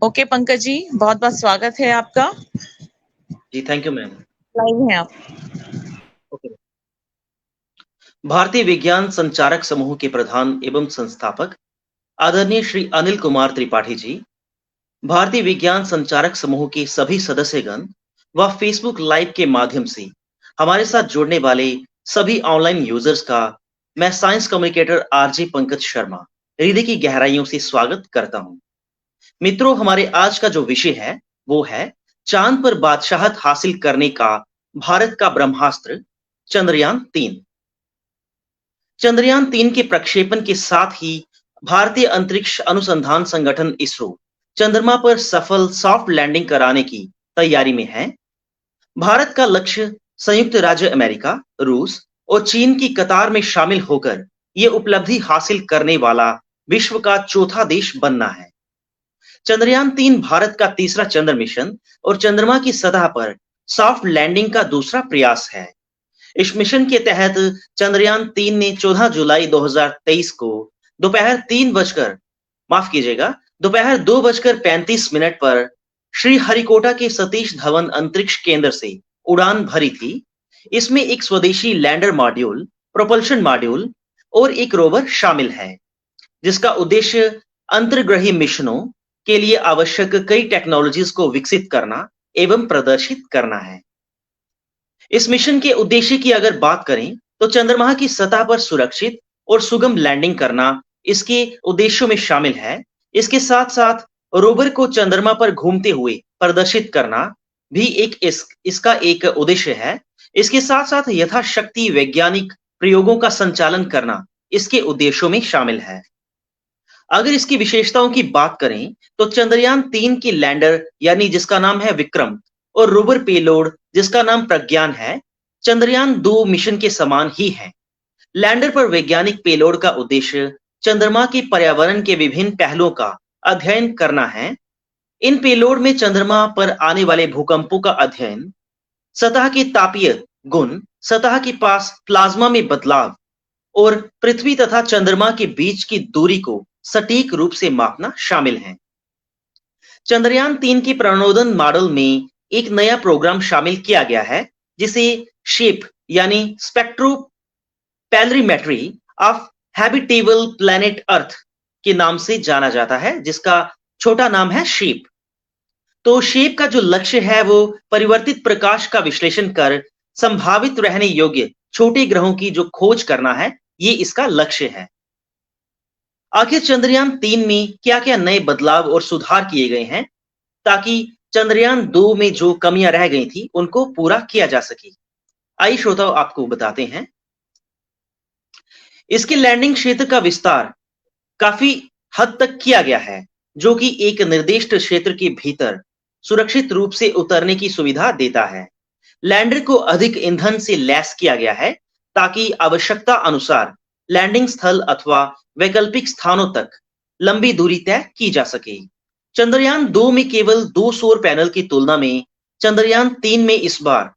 Okay Pankaj ji, बहुत बहुत स्वागत है आपका। जी थैंक यू मैम। लाइव हैं आप। ओके। भारतीय विज्ञान संचारक समूह के प्रधान एवं संस्थापक आदरणीय श्री अनिल कुमार त्रिपाठी जी, भारतीय विज्ञान संचारक समूह के सभी सदस्यगण व फेसबुक लाइव के माध्यम से हमारे साथ जुड़ने वाले सभी ऑनलाइन यूजर्स का मैं science communicator RJ Pankaj Sharma हृदय की गहराइयों से स्वागत करता हूं। मित्रों, हमारे आज का जो विषय है वो है चांद पर बादशाहत हासिल करने का भारत का ब्रह्मास्त्र चंद्रयान 3। चंद्रयान 3 के प्रक्षेपण के साथ ही भारतीय अंतरिक्ष अनुसंधान संगठन इसरो चंद्रमा पर सफल सॉफ्ट लैंडिंग कराने की तैयारी में है। भारत का लक्ष्य संयुक्त राज्य अमेरिका, रूस और चीन की कतार में शामिल होकर यह उपलब्धि हासिल करने वाला विश्व का चौथा देश बनना है। चंद्रयान 3 भारत का तीसरा चंद्र मिशन और चंद्रमा की सतह पर सॉफ्ट लैंडिंग का दूसरा प्रयास है। इस मिशन के तहत चंद्रयान 3 ने 14 जुलाई 2023 को दोपहर 3 बजकर माफ कीजिएगा दोपहर 2:35 पर श्रीहरिकोटा के सतीश धवन अंतरिक्ष केंद्र से उड़ान भरी थी। इसमें एक स्वदेशी लैंडर मॉड्यूल, प्रोपल्शन मॉड्यूल और एक रोवर शामिल है, जिसका उद्देश्य अंतर्ग्रही मिशनों के लिए आवश्यक कई टेक्नोलॉजीज को विकसित करना एवं प्रदर्शित करना है। इस मिशन के उद्देश्य की अगर बात करें तो चंद्रमा की सतह पर सुरक्षित और सुगम लैंडिंग करना इसके उद्देश्यों में शामिल है। इसके साथ साथ रोवर को चंद्रमा पर घूमते हुए प्रदर्शित करना भी इसका एक उद्देश्य है। इसके साथ साथ यथाशक्ति वैज्ञानिक प्रयोगों का संचालन करना इसके उद्देश्यों में शामिल है। अगर इसकी विशेषताओं की बात करें तो चंद्रयान 3 की लैंडर यानी जिसका नाम है विक्रम और रोवर पेलोड जिसका नाम प्रज्ञान है, चंद्रयान 2 मिशन के समान ही है। लैंडर पर वैज्ञानिक पेलोड का उद्देश्य चंद्रमा के पर्यावरण के विभिन्न पहलुओं का अध्ययन करना है। इन पेलोड में चंद्रमा पर आने वाले भूकंपों का अध्ययन, सतह के तापीय गुण, सतह के पास प्लाज्मा में बदलाव और पृथ्वी तथा चंद्रमा के बीच की दूरी को सटीक रूप से मापना शामिल है। चंद्रयान 3 के प्रणोदन मॉडल में एक नया प्रोग्राम शामिल किया गया है, जिसे शेप यानी स्पेक्ट्रोपैलरीमेट्री ऑफ हैबिटेबल प्लैनेट अर्थ के नाम से जाना जाता है, जिसका छोटा नाम है शेप। तो शेप का जो लक्ष्य है वो परिवर्तित प्रकाश का विश्लेषण कर संभावित रहने योग्य छोटे ग्रहों की जो खोज करना है, ये इसका लक्ष्य है। आखिर चंद्रयान 3 में क्या क्या नए बदलाव और सुधार किए गए हैं ताकि चंद्रयान 2 में जो कमियां रह गई थी उनको पूरा किया जा सके। आइए श्रोताओं, आपको बताते हैं। इसके लैंडिंग क्षेत्र का विस्तार काफी हद तक किया गया है, जो कि एक निर्दिष्ट क्षेत्र के भीतर सुरक्षित रूप से उतरने की सुविधा देता है। लैंडर को अधिक ईंधन से लैस किया गया है ताकि आवश्यकता अनुसार लैंडिंग स्थल अथवा वैकल्पिक स्थानों तक लंबी दूरी तय की जा सके। चंद्रयान 2 में केवल 2 सौर पैनल की तुलना में चंद्रयान 3 में इस बार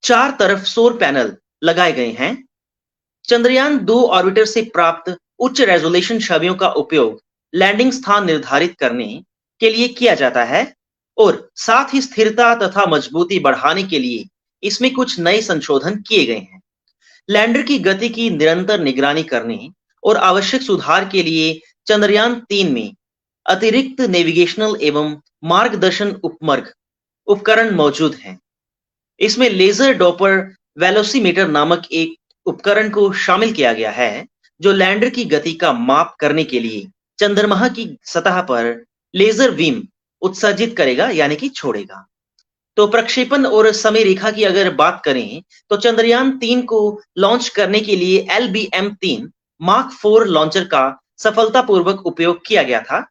4 तरफ सौर पैनल लगाए गए हैं। चंद्रयान 2 ऑर्बिटर से प्राप्त उच्च रेजोल्यूशन छवियों का उपयोग लैंडिंग स्थान निर्धारित करने के लिए किया जाता है और साथ ही स्थिरता तथा मजबूती बढ़ाने के लिए इसमें कुछ नए संशोधन किए गए हैं। लैंडर की गति की निरंतर निगरानी करने और आवश्यक सुधार के लिए चंद्रयान 3 में अतिरिक्त नेविगेशनल एवं मार्गदर्शन उपकरण मौजूद हैं। इसमें लेजर डॉपर वेलोसीमीटर नामक एक उपकरण को शामिल किया गया है, जो लैंडर की गति का माप करने के लिए चंद्रमा की सतह पर लेजर बीम उत्सर्जित करेगा यानी कि छोड़ेगा। तो प्रक्षेपण और समय रेखा की अगर बात करें तो चंद्रयान 3 को लॉन्च करने के लिए LBM-3 मार्क 4 लॉन्चर का सफलतापूर्वक उपयोग किया गया था।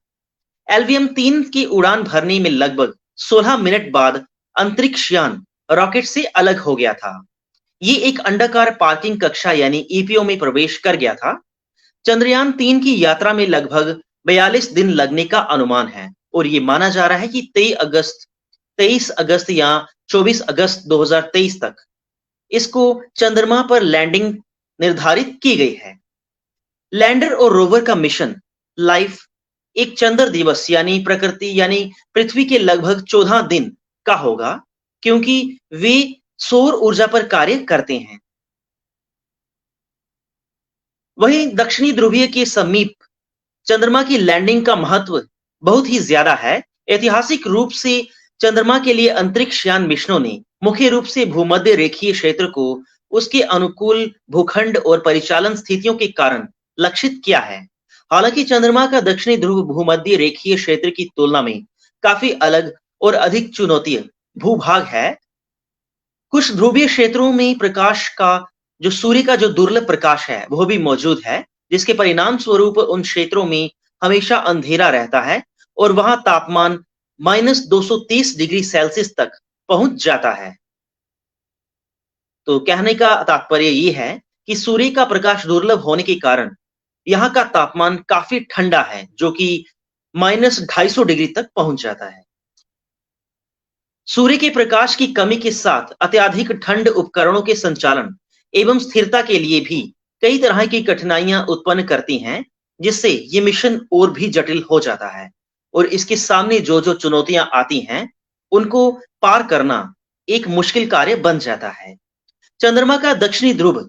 LBM-3 की उड़ान भरने में लगभग 16 मिनट बाद अंतरिक्ष यान रॉकेट से अलग हो गया था। ये एक अंडाकार पार्किंग कक्षा यानी EPO में प्रवेश कर गया था। चंद्रयान 3 की यात्रा में लगभग 42 दिन लगने का अनुमान है और ये माना जा रहा है कि 23 अगस्त या 24 अगस्त 2023 तक इसको चंद्रमा पर लैंडिंग निर्धारित की गई है। लैंडर और रोवर का मिशन लाइफ एक चंद्र दिवस यानी प्रकृति यानी पृथ्वी के लगभग 14 दिन का होगा, क्योंकि वे सौर ऊर्जा पर कार्य करते हैं। वहीं दक्षिणी ध्रुवीय के समीप चंद्रमा की लैंडिंग का महत्व बहुत ही ज्यादा है। ऐतिहासिक रूप से चंद्रमा के लिए अंतरिक्ष यान मिशनों ने मुख्य रूप से भूमध्य रेखीय क्षेत्र को उसके अनुकूल भूखंड और परिचालन स्थितियों के कारण लक्षित किया है। हालांकि चंद्रमा का दक्षिणी ध्रुव भूमध्य रेखीय क्षेत्र की तुलना में काफी अलग और अधिक चुनौतीय भूभाग है। कुछ ध्रुवीय क्षेत्रों में प्रकाश का सूर्य का जो दुर्लभ प्रकाश है वह भी मौजूद है, जिसके परिणाम स्वरूप उन क्षेत्रों में हमेशा अंधेरा रहता है और वहां तापमान -230 डिग्री सेल्सियस तक पहुंच जाता है। तो कहने का तात्पर्य ये है कि सूर्य का प्रकाश दुर्लभ होने के कारण यहाँ का तापमान काफी ठंडा है, जो कि -250 डिग्री तक पहुंच जाता है। सूर्य के प्रकाश की कमी के साथ अत्यधिक ठंड उपकरणों के संचालन एवं स्थिरता के लिए भी कई तरह की कठिनाइयां उत्पन्न करती हैं, जिससे ये मिशन और भी जटिल हो जाता है और इसके सामने जो जो चुनौतियां आती हैं उनको पार करना एक मुश्किल कार्य बन जाता है। चंद्रमा का दक्षिणी ध्रुव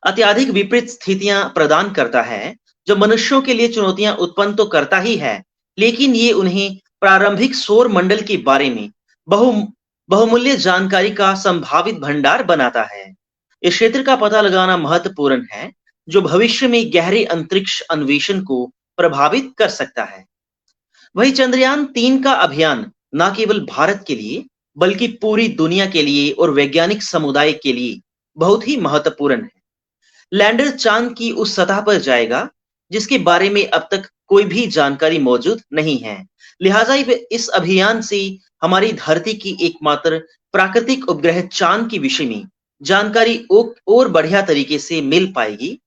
अत्यधिक विपरीत स्थितियां प्रदान करता है, जो मनुष्यों के लिए चुनौतियां उत्पन्न तो करता ही है, लेकिन ये उन्हें प्रारंभिक सौर मंडल के बारे में बहुमूल्य जानकारी का संभावित भंडार बनाता है। इस क्षेत्र का पता लगाना महत्वपूर्ण है, जो भविष्य में गहरे अंतरिक्ष अन्वेषण को प्रभावित कर सकता है। वही चंद्रयान 3 का अभियान न केवल भारत के लिए बल्कि पूरी दुनिया के लिए और वैज्ञानिक समुदाय के लिए बहुत ही महत्वपूर्ण है। लैंडर चांद की उस सतह पर जाएगा जिसके बारे में अब तक कोई भी जानकारी मौजूद नहीं है। लिहाजा इस अभियान से हमारी धरती की एकमात्र प्राकृतिक उपग्रह चांद के विषय में जानकारी और बढ़िया तरीके से मिल पाएगी।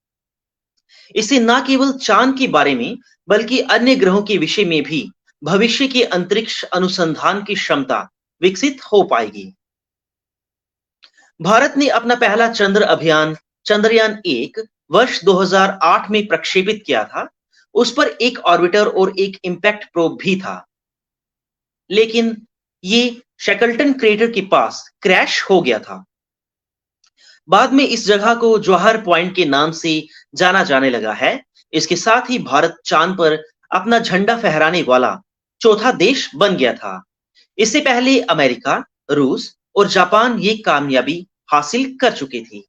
इससे न केवल चांद के बारे में बल्कि अन्य ग्रहों के विषय में भी भविष्य के अंतरिक्ष अनुसंधान की क्षमता विकसित हो पाएगी। भारत ने अपना पहला चंद्र अभियान चंद्रयान 1 वर्ष 2008 में प्रक्षेपित किया था। उस पर एक ऑर्बिटर और एक इंपैक्ट प्रोब भी था, लेकिन ये शैकल्टन क्रेटर के पास क्रैश हो गया था। बाद में इस जगह को जौहर पॉइंट के नाम से जाना जाने लगा है। इसके साथ ही भारत चांद पर अपना झंडा फहराने वाला चौथा देश बन गया था। इससे पहले अमेरिका, रूस और जापान ये कामयाबी हासिल कर चुके थे।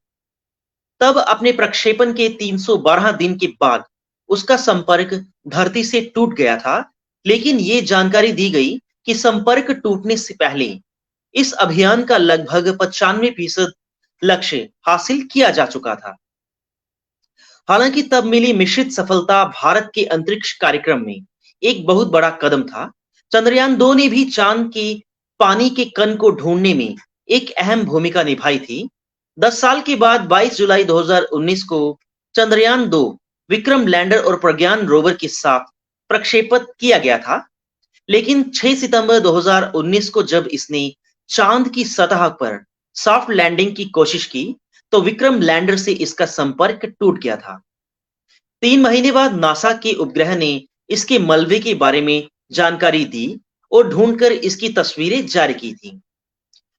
तब अपने प्रक्षेपण के 312 दिन के बाद उसका संपर्क धरती से टूट गया था, लेकिन ये जानकारी दी गई कि संपर्क टूटने से पहले इस अभियान का लगभग 95% लक्ष्य हासिल किया जा चुका था। हालांकि तब मिली मिश्रित सफलता भारत के अंतरिक्ष कार्यक्रम में एक बहुत बड़ा कदम था। चंद्रयान 2 ने भी चांद के पानी के कण को ढूंढने में एक अहम भूमिका निभाई थी। 10 साल के बाद 22 जुलाई 2019 को चंद्रयान 2 विक्रम लैंडर और प्रज्ञान रोवर के साथ प्रक्षेपित किया गया था, लेकिन 6 सितंबर 2019 को जब इसने चांद की सतह पर सॉफ्ट लैंडिंग की कोशिश की तो विक्रम लैंडर से इसका संपर्क टूट गया था। 3 महीने बाद नासा के उपग्रह ने इसके मलबे के बारे में जानकारी दी और ढूंढकर इसकी तस्वीरें जारी की थी।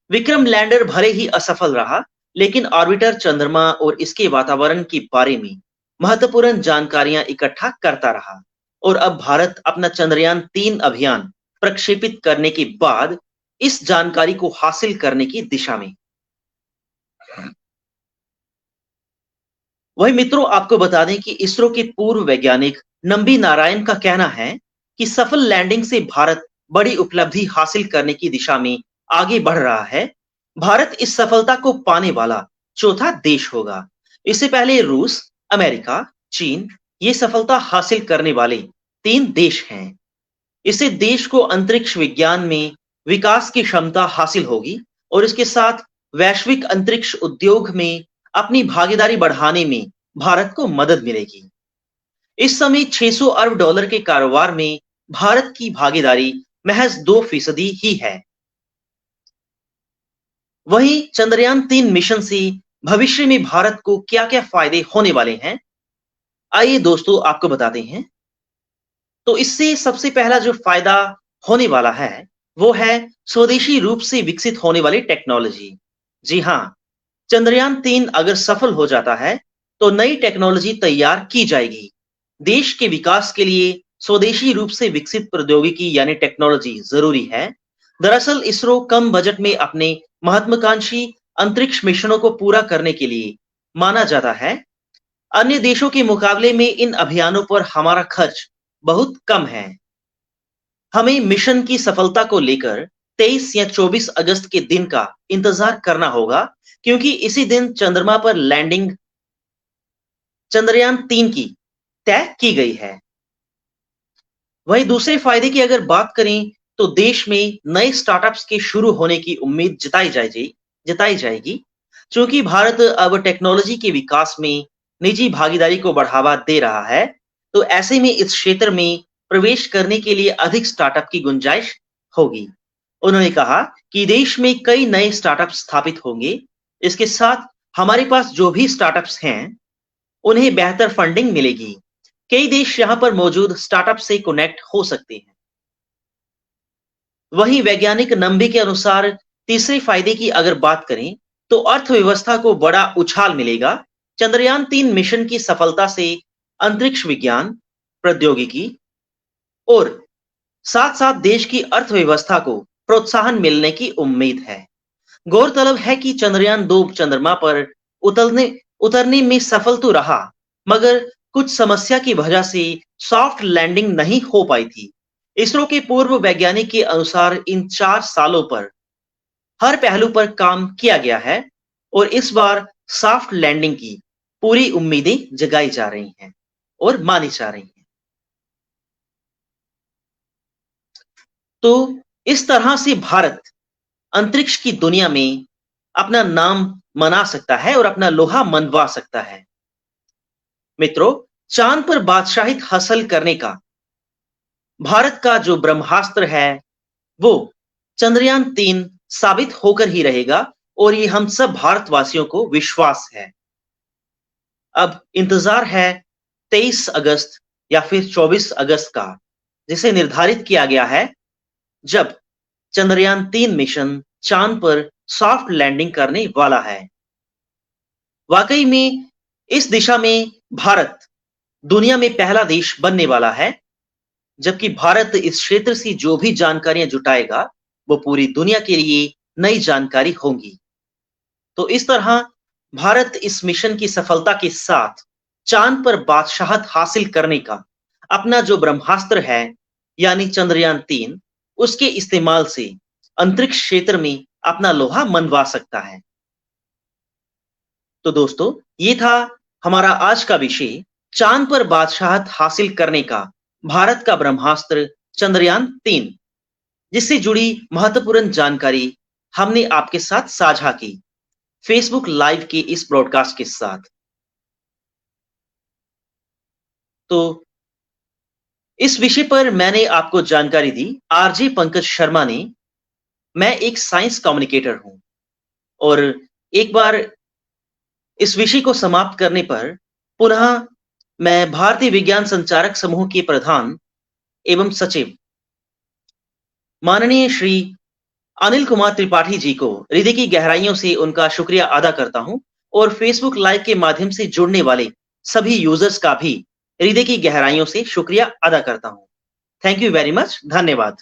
विक्रम लैंडर भले ही असफल रहा, लेकिन ऑर्बिटर चंद्रमा और इसके वातावरण के बारे में महत्वपूर्ण जानकारियां इकट्ठा करता रहा और अब भारत अपना चंद्रयान 3 अभियान प्रक्षेपित करने के बाद इस जानकारी को हासिल करने की दिशा में। वही मित्रों, आपको बता दें कि इसरो के पूर्व वैज्ञानिक नंबी नारायण का कहना है कि सफल लैंडिंग से भारत बड़ी उपलब्धि हासिल करने की दिशा में आगे बढ़ रहा है। भारत इस सफलता को पाने वाला चौथा देश होगा। इससे पहले रूस, अमेरिका, चीन ये सफलता हासिल करने वाले 3 देश हैं। इससे देश को अंतरिक्ष विज्ञान में विकास की क्षमता हासिल होगी और इसके साथ वैश्विक अंतरिक्ष उद्योग में अपनी भागीदारी बढ़ाने में भारत को मदद मिलेगी। इस समय $600 अरब के कारोबार में भारत की भागीदारी महज 2% ही है। वहीं चंद्रयान 3 मिशन से भविष्य में भारत को क्या क्या फायदे होने वाले हैं, आइए दोस्तों आपको बताते हैं। तो इससे सबसे पहला जो फायदा होने वाला है, वो है स्वदेशी रूप से विकसित होने वाली टेक्नोलॉजी। जी हाँ, चंद्रयान-3 अगर सफल हो जाता है, तो नई टेक्नोलॉजी तैयार की जाएगी। देश के विकास के लिए स्वदेशी रूप से विकसित प्रौद्योगिकी यानी टेक्नोलॉजी जरूरी है। दरअसल इसरो कम बजट में अपने महत्वाकांक्षी अंतरिक्ष मिशनों को पूरा करने के लिए माना जाता है। अन्य देशों के मुकाबले में इन अभियानों पर हमारा खर्च बहुत कम है। हमें मिशन की सफलता को लेकर 23 या 24 अगस्त के दिन का इंतजार करना होगा, क्योंकि इसी दिन चंद्रमा पर लैंडिंग चंद्रयान-3 की तय की गई है। वहीं दूसरे फायदे की अगर बात करें, तो देश में नए स्टार्टअप्स के शुरू होने की उम्मीद जताई जाएगी। चूंकि भारत अब टेक्नोलॉजी के विकास में निजी भागीदारी को बढ़ावा दे रहा है, तो ऐसे में इस क्षेत्र में प्रवेश करने के लिए अधिक स्टार्टअप की गुंजाइश होगी। उन्होंने कहा कि देश में कई नए स्टार्टअप स्थापित होंगे। इसके साथ हमारे पास जो भी स्टार्टअप्स हैं, उन्हें बेहतर फंडिंग मिलेगी। कई देश यहां पर मौजूद स्टार्टअप से कनेक्ट हो सकते हैं। वहीं वैज्ञानिक नंबे के अनुसार तीसरे फायदे की अगर बात करें, तो अर्थव्यवस्था को बड़ा उछाल मिलेगा। चंद्रयान-3 मिशन की सफलता से अंतरिक्ष विज्ञान, प्रौद्योगिकी और साथ-साथ देश की अर्थव्यवस्था को प्रोत्साहन मिलने की उम्मीद है। गौरतलब है कि चंद्रयान-2 चंद्रमा पर उतरने में सफल तो रहा, मगर कुछ समस्या की वजह से सॉफ्ट लैंडिंग नहीं हो पाई थी। इसरो के पूर्व वैज्ञानिक के अनुसार इन 4 सालों पर हर पहलू पर काम किया गया है और इस बार सॉफ्ट लैंडिंग की पूरी उम्मीदें जगाई जा रही हैं और मानी जा रही हैं। तो इस तरह से भारत अंतरिक्ष की दुनिया में अपना नाम मना सकता है और अपना लोहा मनवा सकता है। मित्रों, चांद पर बादशाहित हासिल करने का भारत का जो ब्रह्मास्त्र है, वो चंद्रयान-3 साबित होकर ही रहेगा और ये हम सब भारतवासियों को विश्वास है। अब इंतजार है 23 अगस्त या फिर 24 अगस्त का, जिसे निर्धारित किया गया है, जब चंद्रयान-3 मिशन चांद पर सॉफ्ट लैंडिंग करने वाला है। वाकई में इस दिशा में भारत दुनिया में पहला देश बनने वाला है, जबकि भारत इस क्षेत्र से जो भी जानकारियां जुटाएगा, वो पूरी दुनिया के लिए नई जानकारी होंगी। तो इस तरह भारत इस मिशन की सफलता के साथ चांद पर बादशाहत हासिल करने का अपना जो ब्रह्मास्त्र है, यानी चंद्रयान-3, उसके इस्तेमाल से अंतरिक्ष क्षेत्र में अपना लोहा मनवा सकता है। तो दोस्तों, ये था हमारा आज का विषय, चांद पर बादशाहत हासिल करने का भारत का ब्रह्मास्त्र चंद्रयान-3, जिससे जुड़ी महत्वपूर्ण जानकारी हमने आपके साथ साझा की फेसबुक लाइव के इस ब्रॉडकास्ट के साथ। तो इस विषय पर मैंने आपको जानकारी दी आरजे पंकज शर्मा ने। मैं एक साइंस कम्युनिकेटर हूं और एक बार इस विषय को समाप्त करने पर पुनः मैं भारतीय विज्ञान संचारक समूह के प्रधान एवं सचिव माननीय श्री अनिल कुमार त्रिपाठी जी को हृदय की गहराइयों से उनका शुक्रिया अदा करता हूं और फेसबुक लाइव के माध्यम से जुड़ने वाले सभी यूजर्स का भी हृदय की गहराइयों से शुक्रिया अदा करता हूं। Thank you very much. धन्यवाद।